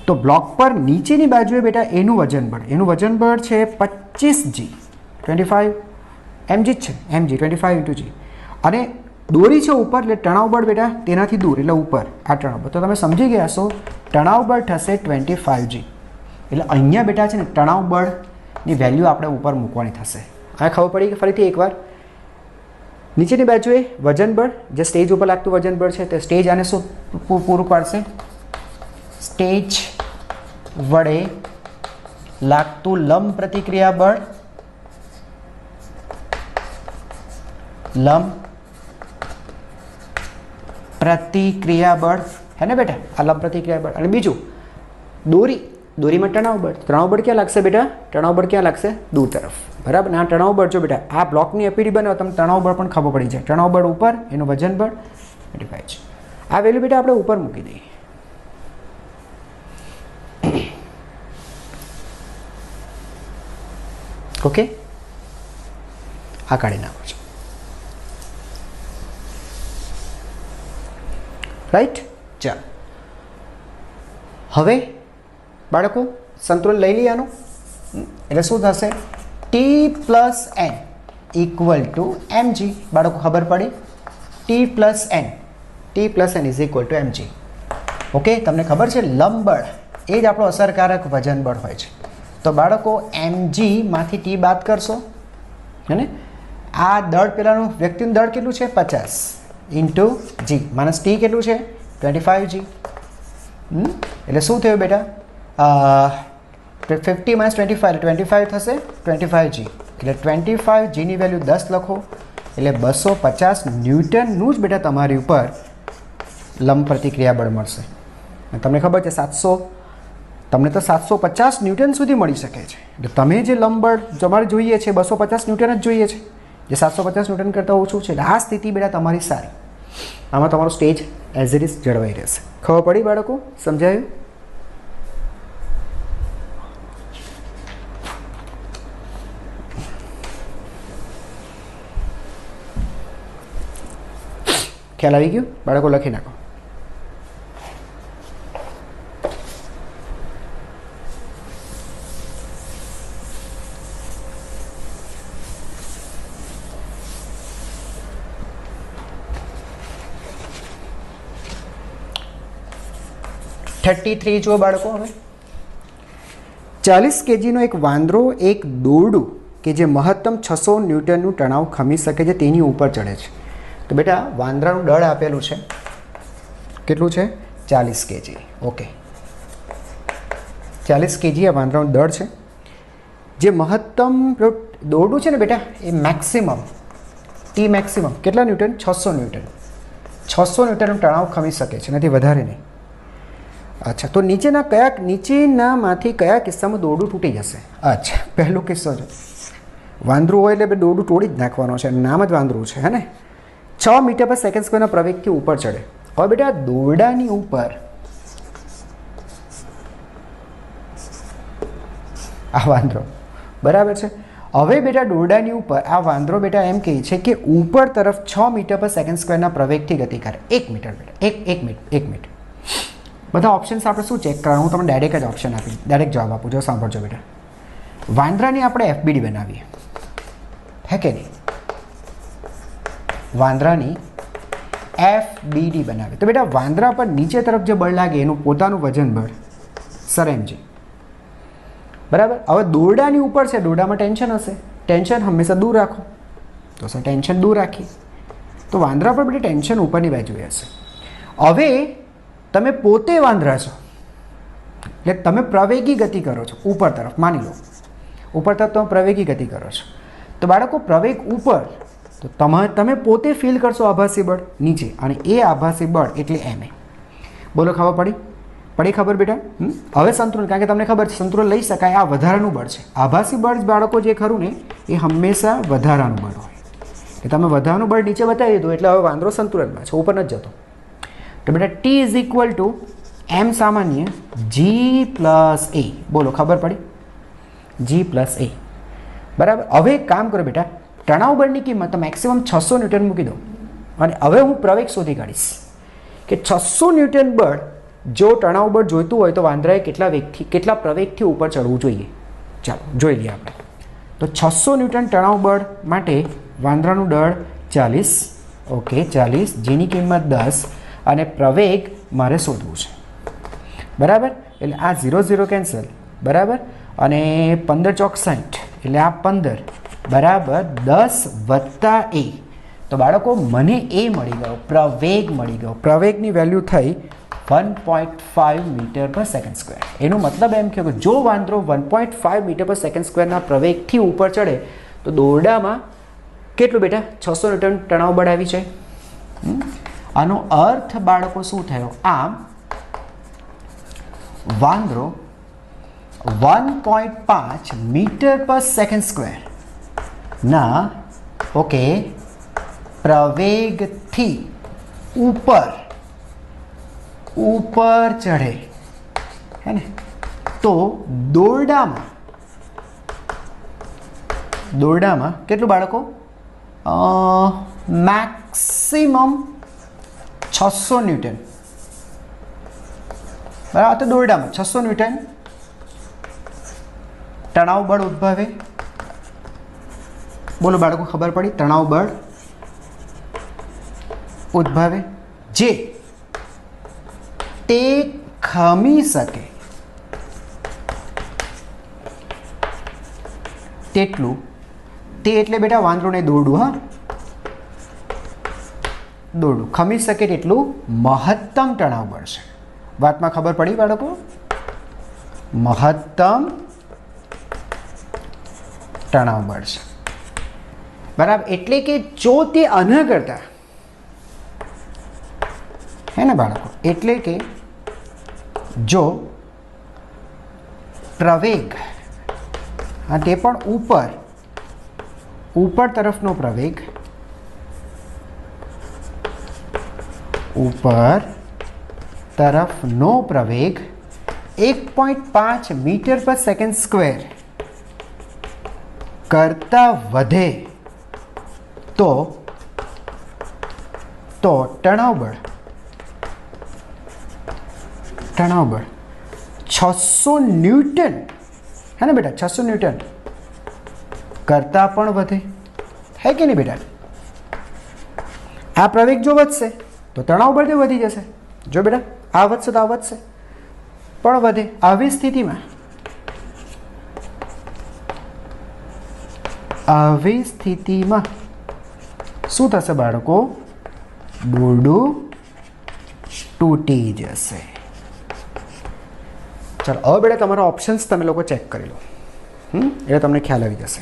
તો બ્લોક પર નીચેની બાજુએ બેટા એનું વજન બળ છે 25g, 25 mg જ છે, mg 25 × g. અને દોરી છે ઉપર એટલે તણાવ બળ બેટા તેનાથી દૂર એટલે ઉપર આ તણાવ બળ. તો તમે સમજી ગયા છો તણાવ બળ થશે 25g. એટલે અહીંયા બેટા છે ને તણાવ બળની વેલ્યુ આપણે ઉપર મૂકવાની થશે. હવે ખબર પડી કે ફરીથી એકવાર નીચેની બાજુએ વજન બળ, જે સ્ટેજ ઉપર લાગતું વજન બળ છે તે સ્ટેજ આને શું પૂરું પાડશે? સ્ટેજ વડે લાગતું લંબ પ્રતિક્રિયા બળ, લંબ પ્રતિક્રિયા બળ, હે ને બેટા? આ લંબ પ્રતિક્રિયા બળ. અને બીજું દોરીમાં તણાવ બળ ક્યાં લાગશે બેટા? તણાવ બળ ક્યાં લાગશે? દૂર તરફ, બરાબર. આ તણાવ બળ જો બેટા આ બ્લોકની એપીડી બનાવો તમને તણાવ બળ પણ ખબર પડી જાય. તણાવ બળ ઉપર, એનું વજન બળ 25 છે. આ વેલ્યુ બેટા આપણે ઉપર મૂકી દઈએ. ઓકે, આ કાઢી નાખો છો, રાઈટ? ચાલો હવે બાળકો સંતુલન લઈ લઈએ આનું. એટલે શું થશે? T + n = mg. બાળકો ખબર પડી? T + n = mg. ઓકે, તમને ખબર છે લંબ બળ એ જ આપણો અસરકારક વજન બળ હોય છે. તો બાળકો mg માંથી t બાદ કરશો, હે ને? આ દળ પેલાનું વ્યક્તિનું દળ કેટલું છે 50 ઇન્ટુ g માઇનસ t કેટલું છે 25g. એટલે શું થયું બેટા? 50 માઇનસ 25 એટલે 25 થશે, 25g એટલે 25gની વેલ્યુ 10 લખો એટલે 250 ન્યૂટનનું જ બેટા તમારી ઉપર લંબ પ્રતિક્રિયા બળ મળશે. તમને ખબર છે 700, તમને તો 750 ન્યૂટન સુધી મળી શકે છે. એટલે તમે જે લંબ બળ તમારે જોઈએ છે 250 ન્યૂટન જ જોઈએ છે, જે 750 ન્યૂટન કરતાં ઓછું છે. એટલે આ સ્થિતિ બેટા તમારી સારી. આમાં તમારું સ્ટેજ એઝ ઇટ ઇઝ જળવાઈ રહેશે. ખબર પડી બાળકો? સમજાયું? ખ્યાલ આવી ગયો બાળકો? લખી નાખો. જો બાળકો, હવે 40 kgનો એક વાંદરો એક દોરડું કે જે મહત્તમ 600 ન્યૂટનનું તણાવ ખમી શકે છે તેની ઉપર ચડે છે. તો બેટા વાંદરાનું દળ આપેલું છે, કેટલું છે 40 kg. ઓકે, 40 kg આ વાંદરાનું દળ છે. જે મહત્તમ દોરડું છે ને બેટા એ મેક્સિમમ ટી મેક્સિમમ કેટલા ન્યૂટન? 600 ન્યૂટન. 600 ન્યૂટનનું તણાવ ખમી શકે છે, નથી વધારે નહીં. અચ્છા, તો નીચેનામાંથી કયા કિસ્સામાં દોરડું તૂટી જશે? અચ્છા, પહેલો કિસ્સો છે વાંદરું હોય એટલે દોરડું તોડી જ નાખવાનો છે, નામ જ વાંદરું છે, હે ને? 6 મીટર પર સેકન્ડ સ્ક્વેરના પ્રવેગથી ઉપર ચડે. હવે બેટા દોરડાની ઉપર આ વાંદરો, બરાબર છે? હવે બેટા દોરડાની ઉપર આ વાંદરો બેટા એમ કહે છે કે ઉપર તરફ 6 મીટર પર સેકન્ડ સ્ક્વેરના પ્રવેગથી ગતિ કરે. 1 મીટર બેટા, 1 મિનિટ. બધા ઓપ્શન્સ આપણે શું ચેક કરવાનું? હું તમને ડાયરેક્ટ જ ઓપ્શન આપી, ડાયરેક્ટ જવાબ આપું. જો સાંભળજો બેટા, વાંદરાની આપણે FBD બનાવીએ, હે કે નહીં? વાંદરાની FBD બનાવીએ તો બેટા વાંદરા પર નીચે તરફ જે બળ લાગે એનું પોતાનું વજન બળ સર mg, બરાબર? હવે દોરડાની ઉપર છે, દોરડામાં ટેન્શન હશે, ટેન્શન હંમેશા દૂર રાખો. તો સર ટેન્શન દૂર રાખી તો વાંદરા પર બેટા ટેન્શન ઉપરની બાજુએ હશે. હવે તમે પોતે વાંદરા છો એટલે તમે પ્રવેગી ગતિ કરો છો ઉપર તરફ, માની લો ઉપર તરફ તમે પ્રવેગી ગતિ કરો છો. તો બાળકો પ્રવેગ ઉપર, તો તમે પોતે ફીલ કરશો આભાસી બળ નીચે, અને એ આભાસી બળ એટલે ma. બોલો, ખબર પડી? પડી ખબર બેટા? હવે સંતુલન, કારણ કે તમને ખબર છે સંતુલન લઈ શકાય. આ વધારાનું બળ છે. આભાસી બળ બાળકો જે ખરું ને એ હંમેશા વધારાનું બળ હોય. કે તમે વધારાનું બળ નીચે બતાવી દીધું એટલે હવે વાંદરો સંતુલનમાં છે, ઉપર નથી જતો. તો બેટા t is equal two m સામાન્ય g પ્લસ a. બોલો, ખબર પડી? g પ્લસ a, બરાબર? હવે એક કામ કરો બેટા, તણાવ બળની કિંમત મેક્સિમમ 600 ન્યૂટન મૂકી દો અને હવે હું પ્રવેગ શોધી કાઢીશ કે 600 ન્યૂટન બળ જો તણાવ બળ જોઈતું હોય તો વાંદરાએ કેટલા પ્રવેગથી ઉપર ચડવું જોઈએ. ચાલો જોઈ લઈએ આપણે. તો 600 ન્યૂટન તણાવ બળ માટે વાંદરાનું દળ 40, ઓકે 40, જેની કિંમત 10 અને પ્રવેગ મારે શોધવું છે, બરાબર? એટલે આ 0 0 કેન્સલ, બરાબર? અને 15 ચોક 60 એટલે આ 15 બરાબર 10 વત્તા a. તો બાળકો મને a મળી ગયો, પ્રવેગ મળી ગયો. પ્રવેગની વેલ્યુ થઈ 1.5 મીટર પર સેકન્ડ સ્ક્વેર. એનો મતલબ એમ કે જો વાંદરો 1.5 મીટર પર સેકન્ડ સ્ક્વેરના પ્રવેગથી ઉપર ચડે તો દોરડામાં કેટલું બેટા 600 ન્યૂટન તણાવ બળ આવી જાય. આનો અર્થ બાળકો શું થયો? આમ વાંદરો 1.5 મીટર પર સેકન્ડ સ્ક્વેર ના ઓકે પ્રવેગથી ઉપર ચઢે, હે ને? તો દોરડામાં કેટલું બાળકો? મેક્સિમમ 600 ન્યૂટન, બરાબર? તો દોરડામાં 600 ન્યૂટન તણાવ બળ ઉદ્ભવે. બોલો બાળકો, ખબર પડી? તણાવ બળ ઉદ્ભવે જે તે ખમી શકે તેટલું, તે એટલે બેટા વાંદરું ને દોરડું, હા દોરડું, ખમી શકે તેટલું મહત્તમ તણાવ બળ છે. વાતમાં ખબર પડી બાળકો? મહત્તમ તણાવ બળ છે, બરાબર. એટલે કે જો તે આના કરતા, હે ને બાળકો, એટલે કે જો પ્રવેગ, હા તે પણ ઉપર તરફનો પ્રવેગ, ઉપર તરફનો પ્રવેગ 1.5 મીટર પર સેકન્ડ સ્ક્વેર કરતા વધે તો તણાવ બળ 600 ન્યૂટન, હે ને બેટા, 600 ન્યૂટન કરતાં પણ વધે, હે કે નહીં બેટા? આ પ્રવેગ જો વધશે તો તણાવ બળ વધી જશે. જો બેટા આ વધશે તો આ વધશે પણ વધે. આવી સ્થિતિમાં શું થશે બાળકો? દોરડું તૂટી જશે. ચાલો હવે બેટા તમારા ઓપ્શન્સ તમે લોકો ચેક કરી લો, એટલે તમને ખ્યાલ આવી જશે.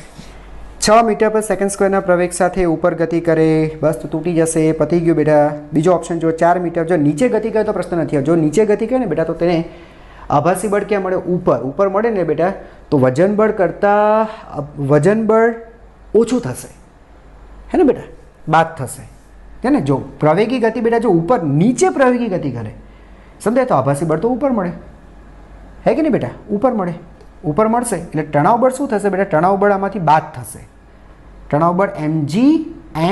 6 મીટર પર સેકન્ડ સ્ક્વેરના પ્રવેગ સાથે ઉપર ગતિ કરે, બસ તો તૂટી જશે, પતી ગયું બેટા. બીજો ઓપ્શન જો 4 મીટર, જો નીચે ગતિ કરે તો પ્રશ્ન નથી. જો નીચે ગતિ કરે ને બેટા તો તેને આભાસી બળ ક્યાં મળે? ઉપર મળે ને બેટા તો વજન બળ કરતાં વજન બળ ઓછું થશે, હે ને બેટા, બાદ થશે, હે ને. જો પ્રવેગી ગતિ બેટા જો ઉપર નીચે પ્રવેગી ગતિ કરે, સમજાય, તો આભાસી બળ તો ઉપર મળે, હે કે નહીં બેટા? ઉપર મળે, ઉપર મળશે એટલે તણાવ બળ શું થશે બેટા? તણાવ બળ આમાંથી બાદ થશે. તણાવ બળ mg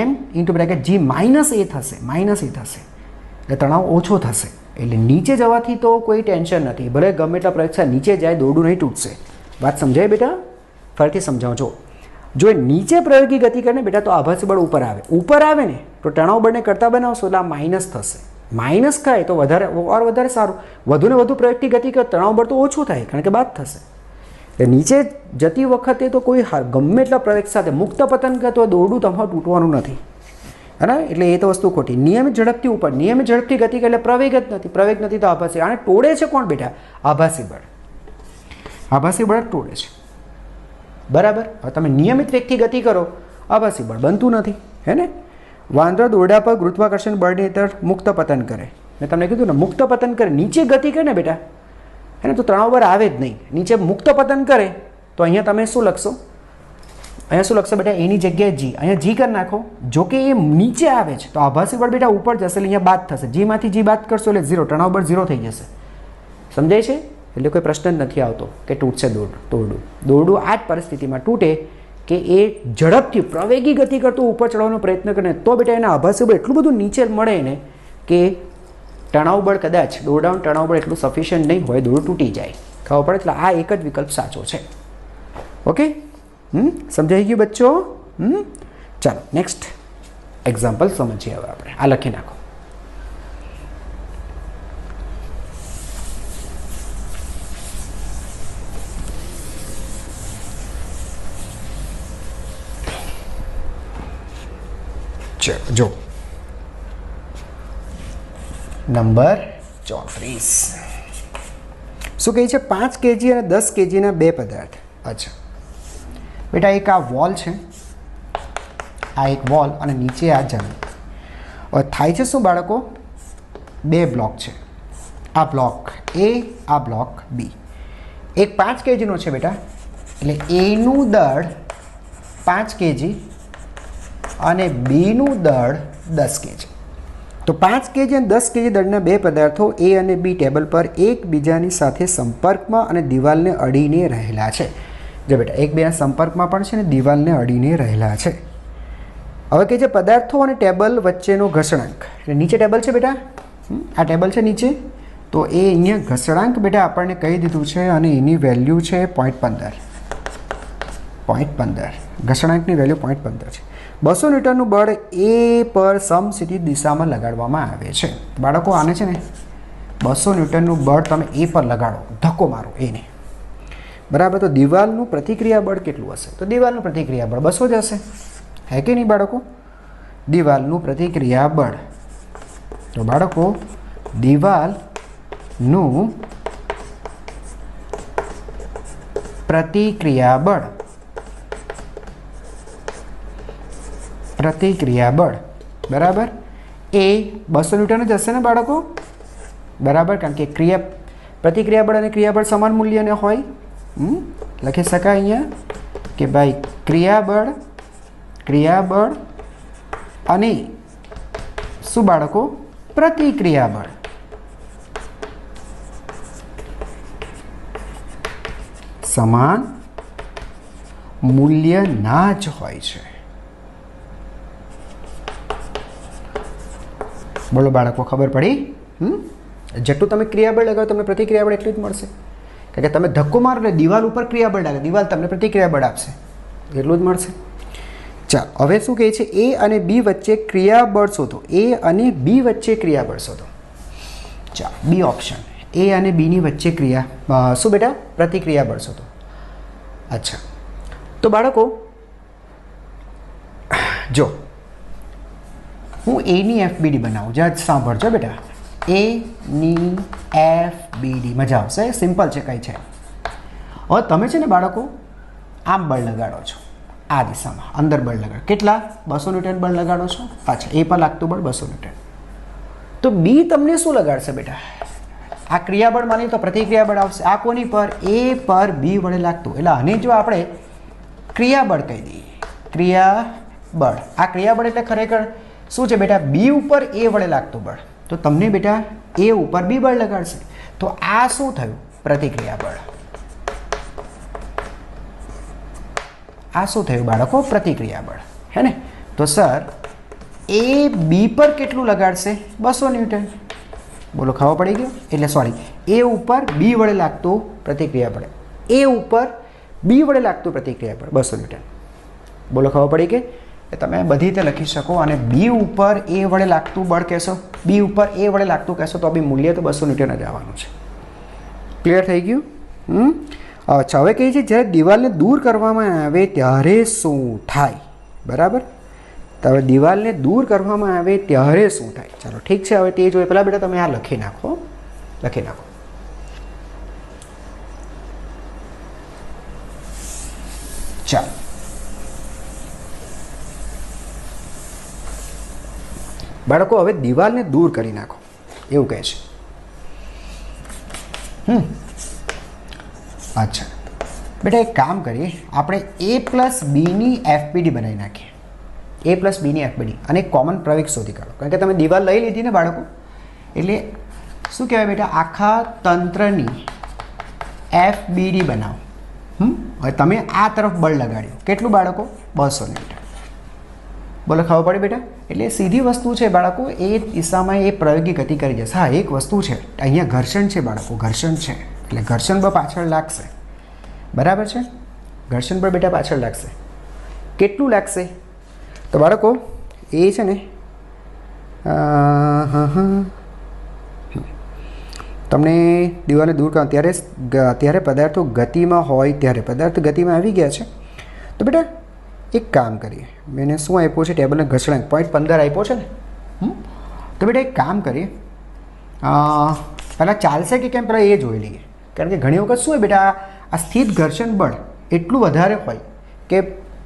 m into bracket g minus a થશે, એટલે તણાવ ઓછો થશે. એટલે નીચે જવાથી તો કોઈ ટેન્શન નથી, ભલે ગમે એટલા પરીક્ષા નીચે જાય દોરડું નહીં તૂટશે. વાત સમજાય બેટા? ફરીથી સમજાવજો. જો નીચે પ્રયોગી ગતિ કરે બેટા તો આભાસી બળ ઉપર આવે ને તો તણાવ બળને કરતા બનાવશો એટલે આ માઇનસ થશે. માઇનસ થાય તો વધારે સારું. વધુને વધુ પ્રયોગથી ગતિ કરે તણાવ બળ તો ઓછું થાય કારણ કે બાદ થશે. એટલે નીચે જતી વખતે તો કોઈ ગમે એટલા પ્રવેગ સાથે મુક્ત પતન કરે તો દોરડું તમારું તૂટવાનું નથી, બરાબર. એટલે એ તો વસ્તુ ખોટી. નિયમિત ઝડપથી ઉપર, નિયમિત ઝડપથી ગતિ કરે એટલે પ્રવેગ નથી તો આભાસી. આને તોડે છે કોણ બેટા? આભાસી બળ તોડે છે, બરાબર. હવે તમે નિયમિત વેગથી ગતિ કરો, આભાસી બળ બનતું નથી, હે ને. વાંદરો દોરડા પર ગુરુત્વાકર્ષણ બળની હેઠળ મુક્ત પતન કરે, મેં તમને કીધું ને, મુક્ત પતન કરે, નીચે ગતિ કરે ને બેટા, હે ને, તો તણાવ બળ આવે જ નહીં. નીચે મુક્ત પતન કરે તો અહીંયા તમે શું લખશો? અહીંયા શું લખશો બેટા? એની જગ્યાએ જી, અહીંયા જી કરી નાખો. જો કે એ નીચે આવે છે તો આભાસી બળ બેટા ઉપર જશે એટલે અહીંયા બાદ થશે. જીમાંથી જી બાદ કરશો એટલે 0, તણાવ બળ 0 થઈ જશે. સમજાય છે? એટલે કોઈ પ્રશ્ન જ નથી આવતો કે તૂટશે દોરડું આ જ પરિસ્થિતિમાં તૂટે કે એ ઝડપથી પ્રવેગી ગતિ કરતું ઉપર ચડવાનો પ્રયત્ન કરે તો બેટા એના આભાસી બળ એટલું બધું નીચે મળે ને કે તણાવ બળ કદાચ દોરડાનું તણાવ બળ એટલું સફિશિયન્ટ નહીં હોય, દોરડું તૂટી જાય, ખબર પડે. એટલે આ એક જ વિકલ્પ સાચો છે. ઓકે, સમજાઈ ગયું બચ્ચો? ચાલો નેક્સ્ટ એક્ઝામ્પલ સમજીએ. હવે આપણે આ લખી નાખો. જો નંબર 34 શું કહે છે? 5 kg અને 10 kgના બે પદાર્થ. અચ્છા બેટા, એક આ વોલ છે, આ એક વોલ અને નીચે આ જમીન. હવે થાય છે શું બાળકો? બે બ્લોક છે, આ બ્લોક એ, આ બ્લોક બી. એક 5 kgનો છે બેટા, એટલે એનું દળ 5 kg અને બીનું દળ 10 kg. તો 5 kg અને 10 kg દળના બે પદાર્થો એ અને બી ટેબલ પર એકબીજાની સાથે સંપર્કમાં અને દિવાલને અડીને રહેલા છે. જો બેટા એકબીજાના સંપર્કમાં પણ છે ને દિવાલને અડીને રહેલા છે. હવે કે જે પદાર્થો અને ટેબલ વચ્ચેનો ઘર્ષણાંક, એટલે નીચે ટેબલ છે બેટા, આ ટેબલ છે નીચે, તો એ અહીંયા ઘર્ષણાંક બેટા આપણને કહી દીધું છે અને એની વેલ્યુ છે 0.15. ઘર્ષણાંકની વેલ્યુ 0.15 છે. 200 ન્યૂટનનું બળ એ પર સમસ્થિતિ દિશામાં લગાડવામાં આવે છે. બાળકો આને છે ને 200 ન્યૂટનનું બળ તમે એ પર લગાડો, ધક્કો મારો એને, બરાબર, તો દિવાલનું પ્રતિક્રિયા બળ કેટલું હશે? તો દિવાલનું પ્રતિક્રિયા બળ 200 જ હશે, હે કે નહીં બાળકો? દિવાલનું પ્રતિક્રિયા બળ, તો બાળકો દિવાલનું પ્રતિક્રિયા બળ બરાબર એ 200 ન્યૂટન જ હશે ને બાળકો? બરાબર, કારણ કે પ્રતિક્રિયા બળ અને ક્રિયાબળ સમાન મૂલ્યને હોય. લખી શકાય અહીંયા કે ભાઈ ક્રિયાબળ અને શું બાળકો? પ્રતિક્રિયા બળ સમાન મૂલ્યના જ હોય છે. બોલો બાળકો, ખબર પડી? જેટલું તમે ક્રિયાબળ લગાવો તમને પ્રતિક્રિયાબળ એટલું જ મળશે, કારણ કે તમે ધક્કો મારો એટલે દિવાલ ઉપર ક્રિયાબળ લાગે, દિવાલ તમને પ્રતિક્રિયાબળ આપશે, એટલું જ મળશે. ચાલો, હવે શું કહે છે? એ અને બી વચ્ચે ક્રિયાબળ શોધો. એ અને બી વચ્ચે ક્રિયાબળ શોધો. ચાલો, બી ઓપ્શન, એ અને બીની વચ્ચે શું બેટા? પ્રતિક્રિયાબળ શોધો. અચ્છા, તો બાળકો જો હું એની એફબીડી બનાવું, જ્યાં સાંભળજો બેટા, એની એફબીડી, મજા આવશે, સિમ્પલ છે, કંઈ છે. હવે તમે છે ને બાળકો આમ બળ લગાડો છો, આ દિશામાં અંદર બળ લગાડો, કેટલા? 200 ન્યૂટન બળ લગાડો છો. અચ્છા, એ પર લાગતું બળ 200 ન્યૂટન. તો બી તમને શું લગાડશે બેટા? આ ક્રિયાબળ માની તો પ્રતિક્રિયાબળ આવશે. આ કોની પર? એ પર બી વડે લાગતું, એટલે આને જો આપણે ક્રિયાબળ કહી દઈએ, ક્રિયાબળ. આ ક્રિયાબળ એટલે ખરેખર શું છે બેટા? બી ઉપર એ વડે લાગતું બળ. તો તમને બેટા એ ઉપર બી બળ લગાડશે, તો આ શું થયું? પ્રતિક્રિયા બળ. આ શું થયું બાળકો? પ્રતિક્રિયા બળ, હે ને? તો સર એ બી પર કેટલું લગાડશે? 200 ન્યૂટન. બોલો, ખબર પડી ગયો? એટલે સોરી, એ ઉપર બી વડે લાગતું પ્રતિક્રિયા બળ, એ ઉપર બી વડે લાગતું પ્રતિક્રિયા બળ 200 ન્યૂટન. બોલો, ખબર પડી કે? તમે બધી રીતે લખી શકો, અને બી ઉપર એ વડે લાગતું બળ કહેશો, બી ઉપર એ વડે લાગતું કહેશો તો બી મૂલ્ય તો 200 ન્યૂટન જ આવવાનું છે. ક્લિયર થઈ ગયું? અચ્છા, હવે કહીએ છીએ જ્યારે દિવાલને દૂર કરવામાં આવે ત્યારે શું થાય? બરાબર, તો હવે દિવાલને દૂર કરવામાં આવે ત્યારે શું થાય? ચાલો ઠીક છે, હવે તે જોઈએ. પહેલાં બેટા તમે આ લખી નાખો. ચાલો, બાળકો હવે દિવાલને દૂર કરી નાખો એવું કહે છે. અચ્છા બેટા, એક કામ કરીએ, આપણે એ પ્લસ બીની એફબીડી બનાવી નાખીએ. એ પ્લસ બીની એફબીડી અને કોમન પ્રવેગ શોધી કાઢો, કારણ કે તમે દિવાલ લઈ લીધી ને બાળકો, એટલે શું કહેવાય બેટા? આખા તંત્રની એફબીડી બનાવો. હવે તમે આ તરફ બળ લગાડ્યું, કેટલું બાળકો? 200 ન્યૂટન. બોલો, ખબર પડી બેટા? એટલે સીધી વસ્તુ છે બાળકો, એ દિશામાં એ પ્રયોગી ગતિ કરી જશે. હા, એક વસ્તુ છે, અહીંયા ઘર્ષણ છે બાળકો, ઘર્ષણ છે, એટલે ઘર્ષણ બળ પાછળ લાગશે. બરાબર છે? ઘર્ષણ બળ બેટા પાછળ લાગશે. કેટલું લાગશે? તો બાળકો એ છે ને તમને દિવાલને દૂર કરો ત્યારે પદાર્થો ગતિમાં હોય, ત્યારે પદાર્થ ગતિમાં આવી ગયા છે. તો બેટા એક કામ કરીએ, મેં શું આપ્યું છે? ટેબલને ઘસડાંક 0.15 આપ્યો છે ને. તો બેટા એક કામ કરીએ, પહેલાં ચાલશે કે કેમ પહેલાં એ જોઈ લઈએ, કારણ કે ઘણી વખત શું હોય બેટા, આ સ્થિત ઘર્ષણ બળ એટલું વધારે હોય કે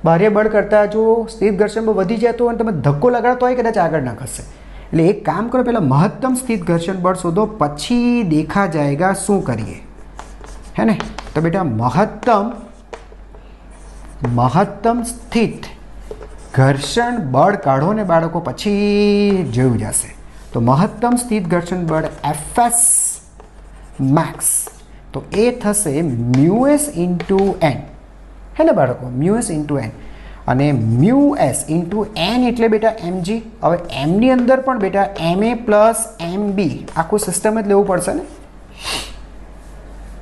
બાહ્ય બળ કરતાં જો સ્થિત ઘર્ષણ બળ વધી જતું હોય અને તમે ધક્કો લગાડતો હોય કદાચ આગળ ના ખસે. એટલે એક કામ કરો, પહેલાં મહત્તમ સ્થિત ઘર્ષણ બળ શોધો, પછી દેખા જાયગા શું કરીએ, હે ને? તો બેટા મહત્તમ સ્થિત ઘર્ષણ બળ કાઢો ને બાળકો, પછી જોયું જશે. તો મહત્તમ સ્થિત ઘર્ષણ બળ એફએસ મેક્સ, તો એ થશે મ્યુએસ ઇન્ટુ એન, હે ને બાળકો? મ્યુએસ ઇન્ટુ એન, અને મ્યુએસ ઇન્ટુ એન એટલે બેટા એમજી. હવે એમની અંદર પણ બેટા એમએ પ્લસ એમબી આખું સિસ્ટમ જ લેવું પડશે ને,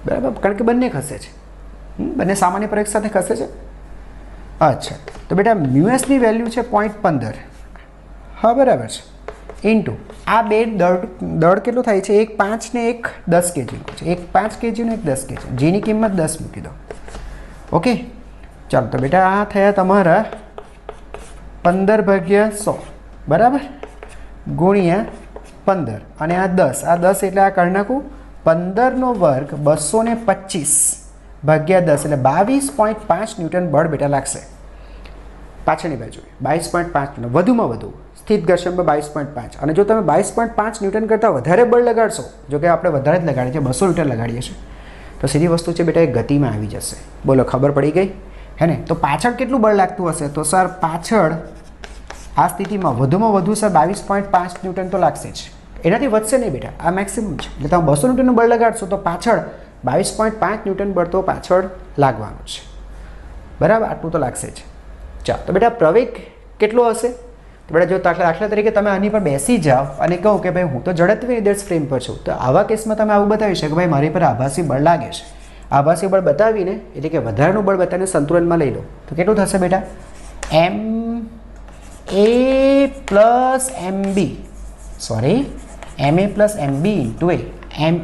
બરાબર? કારણ કે બંને ખસે છે, બંને સામાન્ય પ્રયોગ સાથે ખસે છે. અચ્છા, તો બેટા મ્યુએસની વેલ્યુ છે 0.15. હા, બરાબર છે. ઇન્ટુ આ બે દળ કેટલું થાય છે? એક 5 ને એક 10 કેજીનું છે. એક 5 કેજીનું, એક 10 કેજી, જેની કિંમત 10 મૂકી દો. ઓકે, ચાલો તો બેટા આ થયા તમારા 15/100 બરાબર, ગુણ્યા 15 અને આ 10. આ 10 એટલે આ કરી નાખું 15 નો વર્ગ 225 ભાગ્યા 10 એટલે 22.5 ન્યૂટન બળ બેટા લાગશે. પાછળની બાજુ 22.5 ન્યૂટન, વધુમાં વધુ સ્થિત ઘર્ષણમાં 22.5. અને જો તમે 22.5 ન્યૂટન કરતાં વધારે બળ લગાડશો, જો કે આપણે વધારે જ લગાડીએ છીએ, 200 ન્યૂટન લગાડીએ છીએ, તો સીધી વસ્તુ છે બેટા એ ગતિમાં આવી જશે. બોલો, ખબર પડી ગઈ હે ને? તો પાછળ કેટલું બળ લાગતું હશે? તો સર પાછળ આ સ્થિતિમાં વધુમાં વધુ સર 22.5 ન્યૂટન તો લાગશે જ, એનાથી વધશે નહીં બેટા. આ મેક્સિમમ છે. એટલે તમે 200 ન્યૂટનનું બળ લગાડશો તો પાછળ 22.5 ન્યૂટન બળ તો પાછળ લાગવાનું છે. બરાબર, આટલું તો લાગશે જ. ચાલો તો બેટા પ્રવેગ કેટલો હશે? તો બેટા જો દાખલા તરીકે તમે આની પર બેસી જાઓ અને કહો કે ભાઈ હું તો ઝડપથી નિર્દેશ ફ્રેમ પર છું, તો આવા કેસમાં તમે આવું બતાવી શકો કે ભાઈ મારી પર આભાસી બળ લાગે છે. આભાસી બળ બતાવીને એટલે કે વધારાનું બળ બતાવીને સંતુલનમાં લઈ લો તો કેટલું થશે બેટા? ma plus mb into a,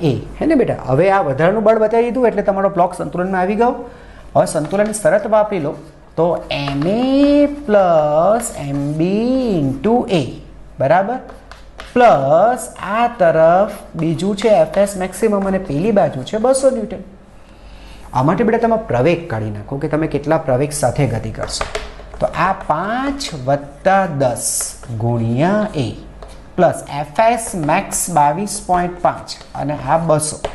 ma હે ને બેટા? હવે આ વધારાનું બળ બતાવી દીધું એટલે તમારો બ્લોક સંતુલનમાં આવી ગયો. હવે સંતુલનની શરત વાપરી લો તો ma plus mb into a બરાબર, પ્લસ આ તરફ બીજું છે fs મેક્સિમમ અને પેલી બાજુ છે 200 ન્યૂટન. આ માટે બેટા તમે પ્રવેગ કાઢી નાખો કે તમે કેટલા પ્રવેગ સાથે ગતિ કરશો. તો આ 5 + 10 ગુણ્યા a પ્લસ fs મેક્સ 22.5 અને આ 200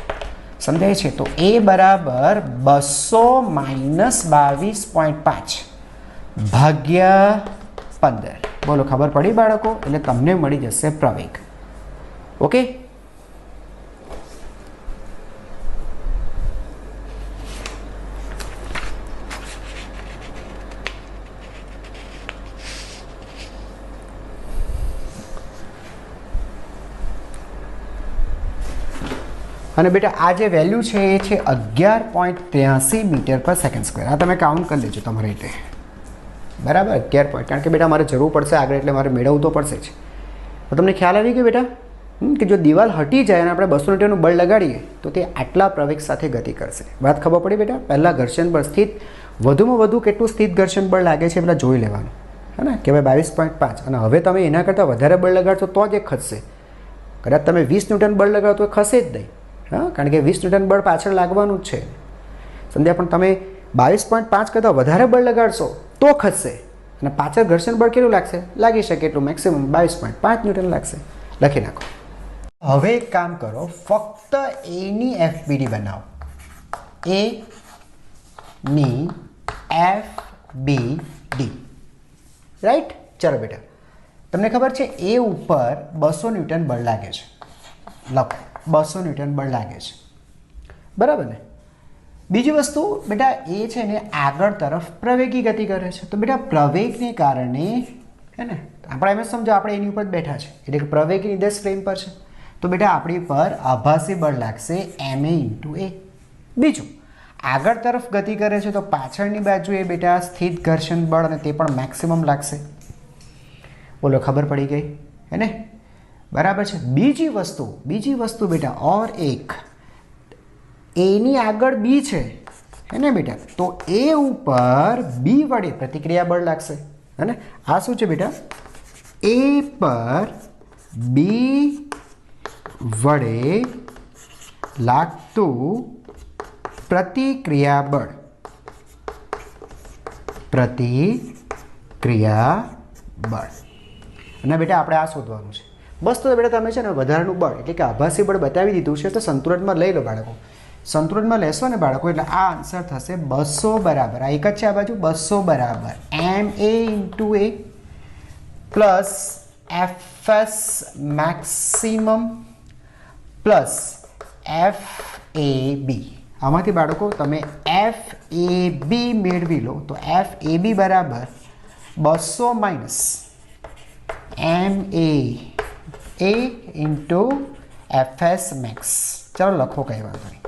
સમજાય છે? તો a બરાબર 200 માઇનસ 22.5 ભાગ્યા 15. બોલો, ખબર પડી બાળકો? એટલે તમને મળી જશે પ્રવેગ. ઓકે, અને બેટા આ જે વેલ્યુ છે એ છે 11.83 મીટર પર સેકન્ડ સ્ક્વેર. આ તમે કાઉન્ટ કરી લેજો તમારી રીતે. બરાબર, 11 કારણ કે બેટા મારે જરૂર પડશે આગળ એટલે મારે મેળવવું તો પડશે જ. તો તમને ખ્યાલ આવી ગયો બેટા કે જો દિવાલ હટી જાય અને આપણે 200 ન્યૂટનનું બળ લગાડીએ તો તે આટલા પ્રવેગ સાથે ગતિ કરશે. વાત ખબર પડી બેટા? પહેલાં ઘર્ષણ બળ સ્થિત, વધુમાં વધુ કેટલું સ્થિત ઘર્ષણ બળ લાગે છે પહેલાં જોઈ લેવાનું, હે ને? કે ભાઈ 22.5. અને હવે તમે એના કરતાં વધારે બળ લગાડશો તો જ એ ખસશે. કદાચ તમે 20 ન્યૂટન બળ લગાડો તો એ ખસે જ નહીં. હા, કારણ કે 20 ન્યૂટન બળ પાછળ લાગવાનું જ છે. સમજ્યા? પણ તમે 22.5 કરતાં વધારે બળ લગાડશો તો ખસશે. અને પાછળ ઘર્ષણ બળ કેટલું લાગશે? લાગી શકે એટલું મેક્સિમમ 22.5 ન્યૂટન લાગશે. લખી નાખો. હવે એક કામ કરો, ફક્ત એની એફબીડી બનાવો. એ ની એફબીડી, રાઈટ? ચાલો બેટા, તમને ખબર છે એ ઉપર 200 ન્યૂટન બળ લાગે છે. લખો, 200 ન્યૂટન બળ લાગે છે. બરાબર ને? બીજી વસ્તુ બેટા એ છે ને આગળ તરફ પ્રવેગી ગતિ કરે છે. તો બેટા પ્રવેગને કારણે હે ને આપણે એમ સમજો આપણે એની ઉપર બેઠા છે એટલે કે પ્રવેગી નિર્દેશ ફ્રેમ પર છે. તો બેટા આપણી પર આભાસી બળ લાગશે ma into a. બીજું આગળ તરફ ગતિ કરે છે તો પાછળની બાજુએ બેટા સ્થિત ઘર્ષણ બળ અને તે પણ મેક્સિમમ લાગશે. બોલો, ખબર પડી ગઈ હે ને? બરાબર છે. બીજી વસ્તુ બેટા ઓર એક એની આગળ બી છે હે ને બેટા? તો એ ઉપર બી વડે પ્રતિક્રિયા બળ લાગશે. હે ને? આ શું છે બેટા? એ પર બી વડે લાગતું પ્રતિક્રિયા બળ. અને બેટા આપણે આ શોધવાનું છે. બસ તો બેટા તમે છે ને વધારાનું બળ એટલે કે આભાસી બળ બતાવી દીધું છે તો સંતુલનમાં લઈ લો બાળકો. સંતુલનમાં લેશો ને બાળકો એટલે આ આન્સર થશે 200 બરાબર, આ એક જ છે આ બાજુ, 200 બરાબર ma into a plus fs maximum plus fab. આમાંથી બાળકો તમે fab મેળવી લો તો fab બરાબર 200 minus ma a into fs max. ચાલો લખો, કઈ વાંધો નહીં.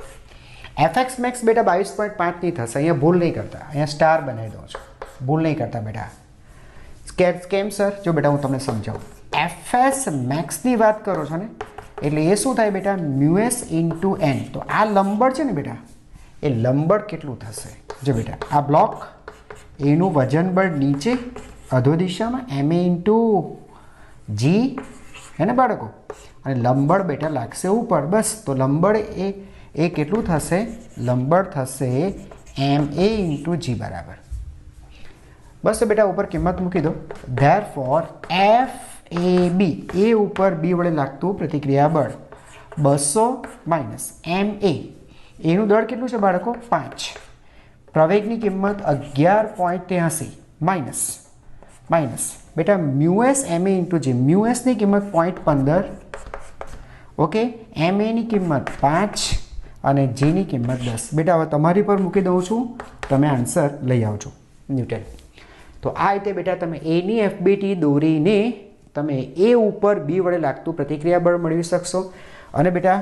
fx max બેટા 22.5 ની થશે. અહીંયા ભૂલ નહીં કરતા, અહીંયા સ્ટાર બનાવી દો છો. ભૂલ નહીં કરતા બેટા. કેમ સર? જો બેટા હું તમને સમજાવું. એફએસ મેક્સની વાત કરો છો ને એટલે એ શું થાય બેટા મ્યુએસ ઇન્ટુ એન. તો આ લંબળ છે ને બેટા એ લંબળ કેટલું થશે જો બેટા આ બ્લોક એનું વજન બળ નીચે અધો દિશામાં એમ એ ઇન્ટુ જી હે ને બાળકો અને લંબળ બેટા લાગશે ઉપર બસ. તો લંબળ એ કેટલું થશે લંબળ થશે એમ એ ઇન્ટુ જી બરાબર બસ. તો બેટા ઉપર કિંમત મૂકી દો. ધેરફોર એફ એ બી એ ઉપર બી વડે લાગતું પ્રતિક્રિયા બળ 200 માઇનસ એમ એનું દળ કેટલું છે બાળકો 5. પ્રવેગની કિંમત 11.83 માઇનસ બેટા મ્યુએસ એમ એ ઇન્ટુ જી. મ્યુએસની કિંમત 0.15 ઓકે એમ એની કિંમત 5 અને જીની કિંમત 10. બેટા હવે તમારી પર મૂકી દઉં છું તમે આન્સર લઈ આવજો ન્યૂટન. તો આ રીતે બેટા તમે એની એફબીટી દોરીને તમે એ ઉપર બી વડે લાગતું પ્રતિક્રિયા બળ મેળવી શકશો. અને બેટા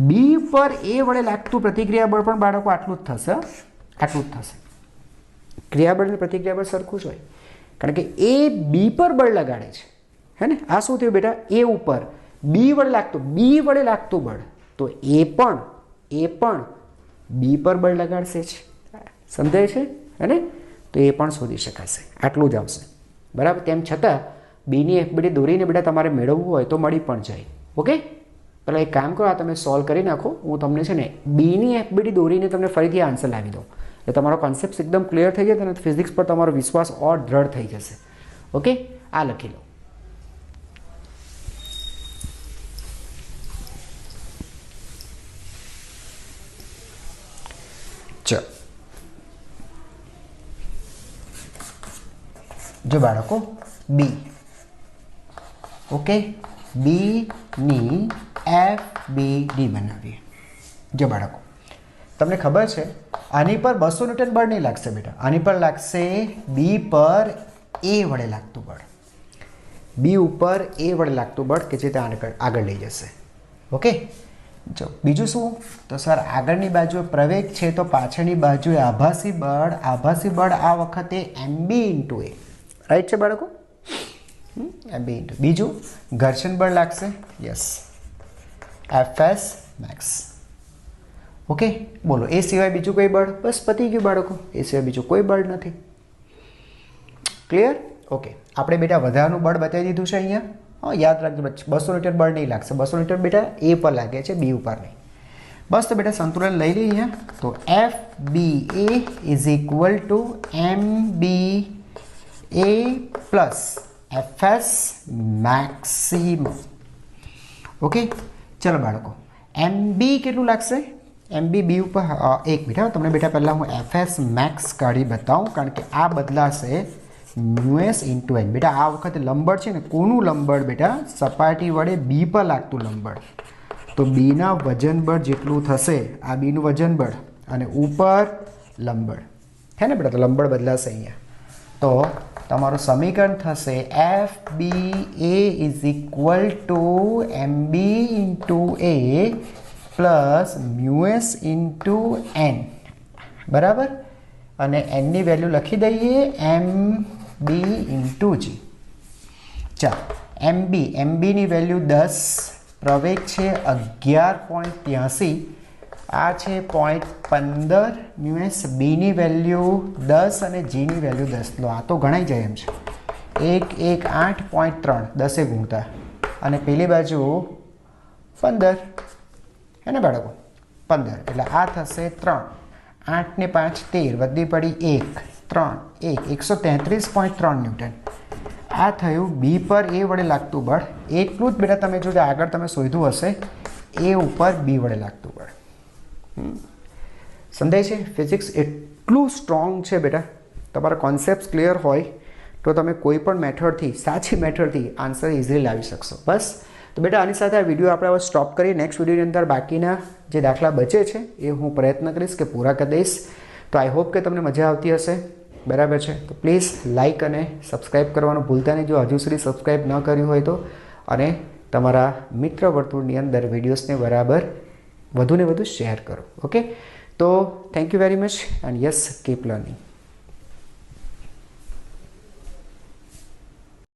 બી પર એ વડે લાગતું પ્રતિક્રિયા બળ પણ બાળકો આટલું જ થશે. ક્રિયાબળ અને પ્રતિક્રિયા બળ સરખું જ હોય કારણ કે એ બી પર બળ લગાડે છે હે ને. આ શું થયું બેટા એ ઉપર બી વડે લાગતું બળ તો એ પણ બી પર બળ લગાડશે જ. સમજાય છે હે ને. તો એ પણ શોધી શકાશે આટલું જ આવશે બરાબર. તેમ છતાં બીની એફબીડી દોરીને બેટા તમારે મેળવવું હોય તો મળી પણ જાય. ઓકે પહેલાં એક કામ કરો આ તમે સોલ્વ કરી નાખો. હું તમને છે ને બીની એફબીડી દોરીને તમને ફરીથી આન્સર લાવી દઉં એટલે તમારો કોન્સેપ્ટ એકદમ ક્લિયર થઈ જશે અને ફિઝિક્સ પર તમારો વિશ્વાસ ઓર દ્રઢ થઈ જશે. ઓકે આ લખી લો. ચલો જો બાળકો બી ઓકે બીની એફબીડી બનાવીએ. જો બાળકો તમને ખબર છે આની પર 200 ન્યૂટન બળ નહીં લાગશે બેટા. આની પર લાગશે બી પર એ વડે લાગતું બળ. બી ઉપર એ વડે લાગતું બળ કે જે ત્યાં આગળ લઈ જશે. ઓકે જો બીજું શું તો સર આગળની બાજુએ પ્રવેગ છે તો પાછળની બાજુએ આભાસી બળ આ વખતે એમબી ઇન્ટુ એ રાઈટ છે બાળકો. એમબી ઇન્ટુ બીજું ઘર્ષણ બળ લાગશે યસ એફએસ મેક્સ. ઓકે બોલો એ સિવાય બીજું કોઈ બળ બસ પતી ગયું બાળકો. એ સિવાય બીજું કોઈ બળ નથી. ક્લિયર ઓકે આપણે બેટા વધારાનું બળ બતાવી દીધું છે અહીંયા. હા યાદ રાખજો 200 ન્યૂટન બળ નહીં લાગશે. 200 ન્યૂટન બેટા એ પર લાગે છે બી ઉપર નહીં. બસ તો બેટા સંતુલન લઈ લઈએ અહીંયા. તો F B A is equal to M B A plus F S maximum. Okay ચલો બાળકો એમ બી કેટલું લાગશે એમબી બી ઉપર એક મિનિટ તમને બેટા પહેલાં હું એફએસ મેક્સ કાઢી બતાવું કારણ કે આ બદલાશે મ્યુએસ ઇન્ટુ એન. બેટા આ વખતે લંબળ છે ને કોનું લંબળ બેટા સપાટી વડે બી પર લાગતું લંબળ. તો બીના વજન બળ જેટલું થશે આ બીનું વજન બળ અને ઉપર લંબળ હે ને બેટા. તો લંબળ બદલાશે અહીંયા. તો તમારું સમીકરણ થશે F B A is equal to M B into A plus mu S into N બરાબર. અને એનની વેલ્યુ લખી દઈએ એમ બી ઇન્ટુ જી. ચાલો એમબીની વેલ્યુ 10 પ્રવેગ છે 11.83 આ છે 0.15 મ્યુએસ. બીની વેલ્યુ 10 અને જીની વેલ્યુ 10 લો આ તો ગણાઈ જાય એમ છે 118.3 10 ગુણતા અને પેલી બાજુ 15 હે ને બાળકો 15 એટલે આ થશે 3 8 ને 5 13 વધી પડી 1 3 133.3 ન્યૂટન. આ થયું બી પર એ વડે લાગતું બળ. એટલું જ બેટા તમે જો આગળ તમે શોધ્યું હશે એ ઉપર બી વડે લાગતું બળ. સમજાય છે ફિઝિક્સ એટલું સ્ટ્રોંગ છે બેટા. તમારા કોન્સેપ્ટ ક્લિયર હોય તો તમે કોઈ પણ મેથડથી સાચી મેથડથી આન્સર ઇઝીલી લાવી શકશો. બસ તો બેટા આની સાથે આ વિડીયો આપણે હવે સ્ટોપ કરીએ. નેક્સ્ટ વિડીયોની અંદર બાકીના જે દાખલા બચે છે એ હું પ્રયત્ન કરીશ કે પૂરા કરી દઈશ. તો આઈ હોપ કે તમને મજા આવતી હશે બરાબર છે. તો પ્લીઝ લાઇક અને સબસ્ક્રાઈબ કરવાનું ભૂલતા નહીં જો હજુ સુધી સબસ્ક્રાઈબ ન કર્યું હોય તો. અને તમારા મિત્ર વર્તુળની અંદર વિડીયોઝને બરાબર વધુને વધુ શેર કરો. ઓકે તો thank you very much and yes keep learning.